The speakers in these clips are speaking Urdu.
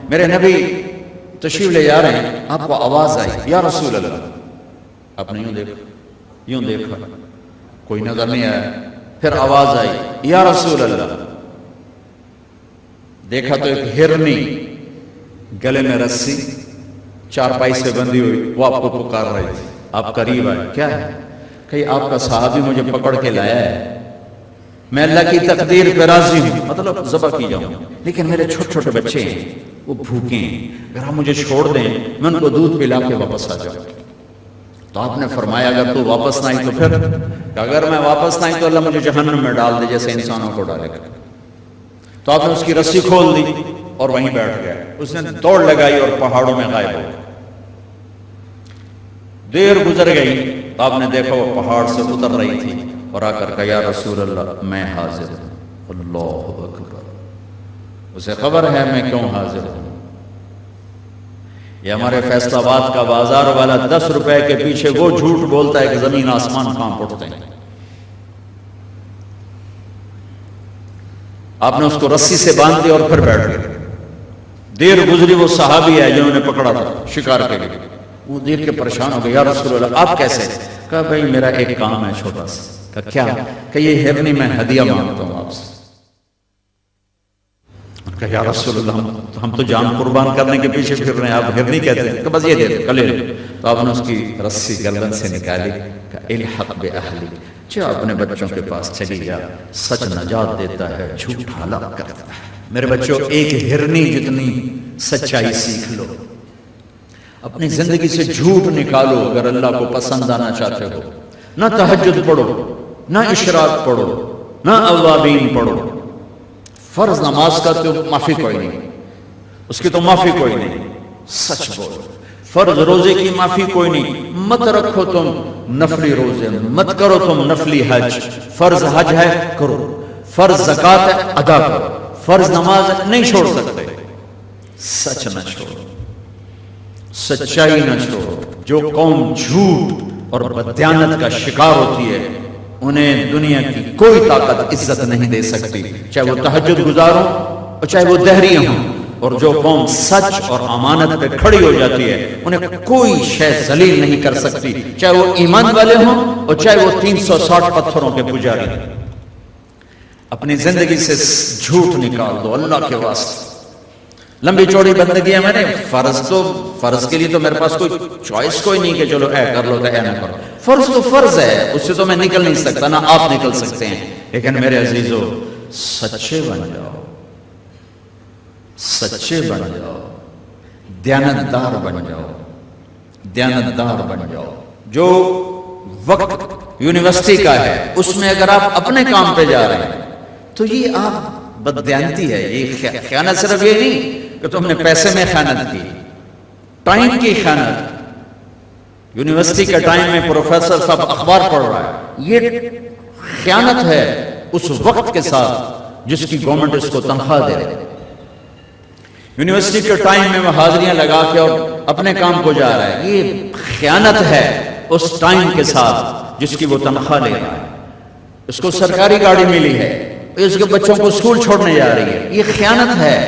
میرے نبی تشریف لے جا رہے ہیں، آپ کو آواز آئی یا رسول اللہ، آپ نے یوں دیکھا کوئی نظر نہیں آیا، پھر آواز آئی یا رسول اللہ، دیکھا تو ایک ہرنی گلے میں رسی چارپائی سے بندھی ہوئی وہ آپ کو پکار رہی تھی، آپ قریب آئے، کیا ہے؟ کہ آپ کا صحابی مجھے پکڑ کے لایا ہے، میں اللہ کی تقدیر پہ راضی ہوں، مطلب ذبح کی جاؤں، لیکن میرے چھوٹے چھوٹے بچے ہیں وہ بھوکے ہیں، اگر آپ مجھے چھوڑ دیں میں ان کو دودھ پلا کے واپس آ جاؤں۔ تو آپ نے فرمایا اگر تو واپس نہ آئی تو پھر، کہ اگر میں واپس نہ آئی تو اللہ مجھے جہنم میں ڈال دے جیسے انسانوں کو ڈالے گا۔ تو آپ نے اس کی رسی کھول دی اور وہیں بیٹھ گیا، اس نے دوڑ لگائی اور پہاڑوں میں غائب ہو گیا۔ دیر گزر گئی تو آپ نے دیکھا وہ پہاڑ سے اتر رہی تھی اور آ کر کہا یا رسول اللہ میں حاضر ہوں۔ اللہ اکبر، اسے خبر ہے میں کیوں حاضر ہوں۔ یہ ہمارے فیصل آباد کا بازار والا 10 روپے کے پیچھے وہ جھوٹ بولتا ہے کہ زمین آسمان کانپ اٹھتے ہیں۔ آپ نے اس کو رسی سے باندھ دیا اور پھر بیٹھ گئے۔ دیر گزری، وہ صحابی ہے جنہوں نے پکڑا تھا شکار کے لیے، وہ دیکھ کے پریشان ہو گئے، یا رسول اللہ آپ کیسے؟ کہا بھائی میرا ایک کام ہے چھوٹا سا۔ کہا کیا؟ کہ یہ ہرنی میں ہدیہ مانگتا ہوں آپ سے۔ کہا یا رسول اللہ ہم تو جان قربان کرنے کے پیچھے پھر رہے ہیں، آپ ہرنی کہتے ہیں؟ کہ بس یہ دے دے کلے۔ تو آپ نے اس کی رسی گردن سے نکالی، کہا الحق بأہلی، جو اپنے بچوں کے پاس چلی جا، سچ نجات دیتا ہے، جھوٹ ہلاک کرتا ہے۔ میرے بچوں ایک ہرنی جتنی سچائی سیکھ لو، اپنی زندگی سے جھوٹ نکالو اگر اللہ کو پسند آنا چاہتے ہو۔ نہ تہجد پڑھو، نہ اشراق پڑھو، نہ اوابین پڑھو، فرض نماز کا تو معافی کوئی نہیں، اس کی تو معافی کوئی نہیں، سچ بولو۔ فرض روزے کی معافی کوئی نہیں، مت رکھو تم نفلی روزے، مت کرو تم نفلی حج۔ فرض حج ہے کرو، فرض زکوٰۃ ہے ادا کرو، فرض نماز نہیں چھوڑ سکتے۔ سچ نہ چھوڑو، سچائی نہ چھوڑو۔ جو قوم جھوٹ اور بددیانت کا شکار ہوتی ہے انہیں دنیا کی کوئی طاقت عزت نہیں دے سکتی، چاہے وہ تہجد گزار ہوں اور چاہے وہ دہری ہوں۔ اور جو قوم سچ اور امانت پہ کھڑی ہو جاتی ہے انہیں کوئی شے ذلیل نہیں کر سکتی، چاہے وہ ایمان والے ہوں اور چاہے وہ 360 پتھروں کے پجاری۔ اپنی زندگی سے جھوٹ نکال دو اللہ کے واسطے۔ لمبی چوڑی بندگی ہے، میں نے فرض کے لیے تو میرے پاس کوئی چوائس کوئی نہیں کہ چلو اے کر لو تو اے نہ کرو۔ فرض تو فرض ہے، اس سے تو میں نکل نہیں سکتا، نہ آپ نکل سکتے ہیں۔ لیکن میرے عزیزو سچے بن جاؤ، سچے بن جاؤ، دیانتدار بن جاؤ، دیانتدار بن جاؤ۔ جو وقت یونیورسٹی کا ہے اس میں اگر آپ اپنے کام پہ جا رہے ہیں تو یہ آپ بددیانتی ہے، یہ خیانت صرف یہ نہیں کہ تم نے پیسے میں خیانت کی، ٹائم کی خیانت۔ یونیورسٹی کے ٹائم میں پروفیسر صاحب اخبار پڑھ رہا ہے، یہ خیانت ہے اس وقت کے ساتھ جس کی گورنمنٹ اس کو تنخواہ دے رہی ہے۔ یونیورسٹی کے ٹائم میں وہ حاضریاں لگا کے اور اپنے کام کو جا رہا ہے، یہ خیانت ہے اس ٹائم کے ساتھ جس کی وہ تنخواہ لے رہا ہے۔ اس کو سرکاری گاڑی ملی ہے، اس کے بچوں کو اسکول چھوڑنے جا رہی ہے، یہ خیانت ہے۔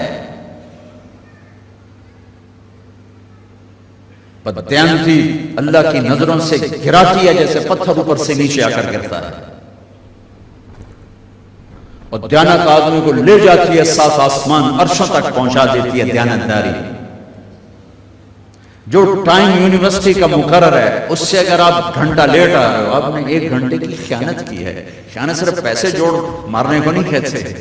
بددیانتی اللہ کی نظروں سے گراتی ہے جیسے پتھر اوپر سے نیچے آ کر گرتا ہے، اور دیانت آدمی کو لے جاتی ہے سات آسمان عرشوں تک پہنچا دیتی ہے دیانتداری۔ جو ٹائم یونیورسٹی کا مقرر ہے اس سے اگر آپ گھنٹہ لیٹ آ رہے ہو، آپ نے 1 گھنٹے کی خیانت کی ہے۔ خیانت صرف پیسے جوڑ مارنے کو نہیں کہتے۔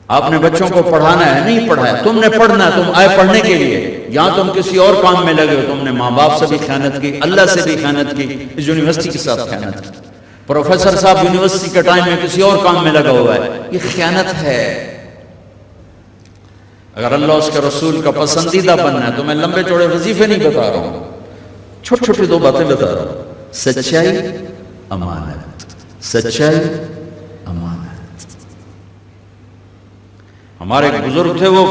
آپ نے بچوں کو پڑھانا ہے، نہیں پڑھایا، تم نے پڑھنا ہے، تم آئے پڑھنے کے لیے، یہاں تم کسی اور کام میں لگے ہو، تم نے ماں باپ سے بھی خیانت کی، اللہ سے بھی خیانت کی، اس یونیورسٹی کے ساتھ خیانت کی۔ پروفیسر صاحب یونیورسٹی کے ٹائم میں کسی اور کام میں لگا ہوا ہے، یہ خیانت ہے۔ اگر اللہ اس کے رسول کا پسندیدہ بننا ہے تو میں لمبے چوڑے وظیفے نہیں بتا رہا ہوں، چھوٹی چھوٹی 2 باتیں بتا رہا ہوں۔ سچائی، امانت، سچائی، امانت۔ ہمارے ایک بزرگ تھے، وہ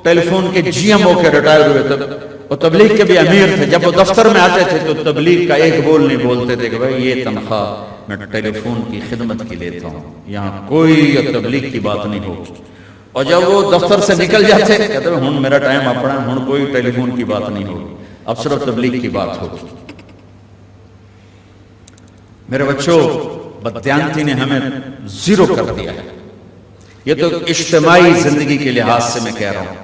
ٹیلی فون کے جی ایم ہو کے ریٹائر ہوئے تھے، وہ تبلیغ کے بھی امیر تھے۔ جب وہ دفتر میں آتے تھے تو تبلیغ کا ایک بول نہیں بولتے تھے کہ بھائی یہ تنخواہ میں ٹیلی فون کی خدمت کی لیتا ہوں، یہاں کوئی تبلیغ کی بات نہیں ہوگی۔ اور جب وہ دفتر سے نکل جاتے کہتے ہیں ہن میرا ٹائم اپنا، ہن کوئی ٹیلی فون کی بات نہیں ہوگی، اب صرف تبلیغ کی بات ہوگی۔ میرے بچوں، بددیانتی نے ہمیں زیرو کر دیا ہے۔ یہ تو اجتماعی زندگی کے لحاظ سے میں کہہ رہا ہوں۔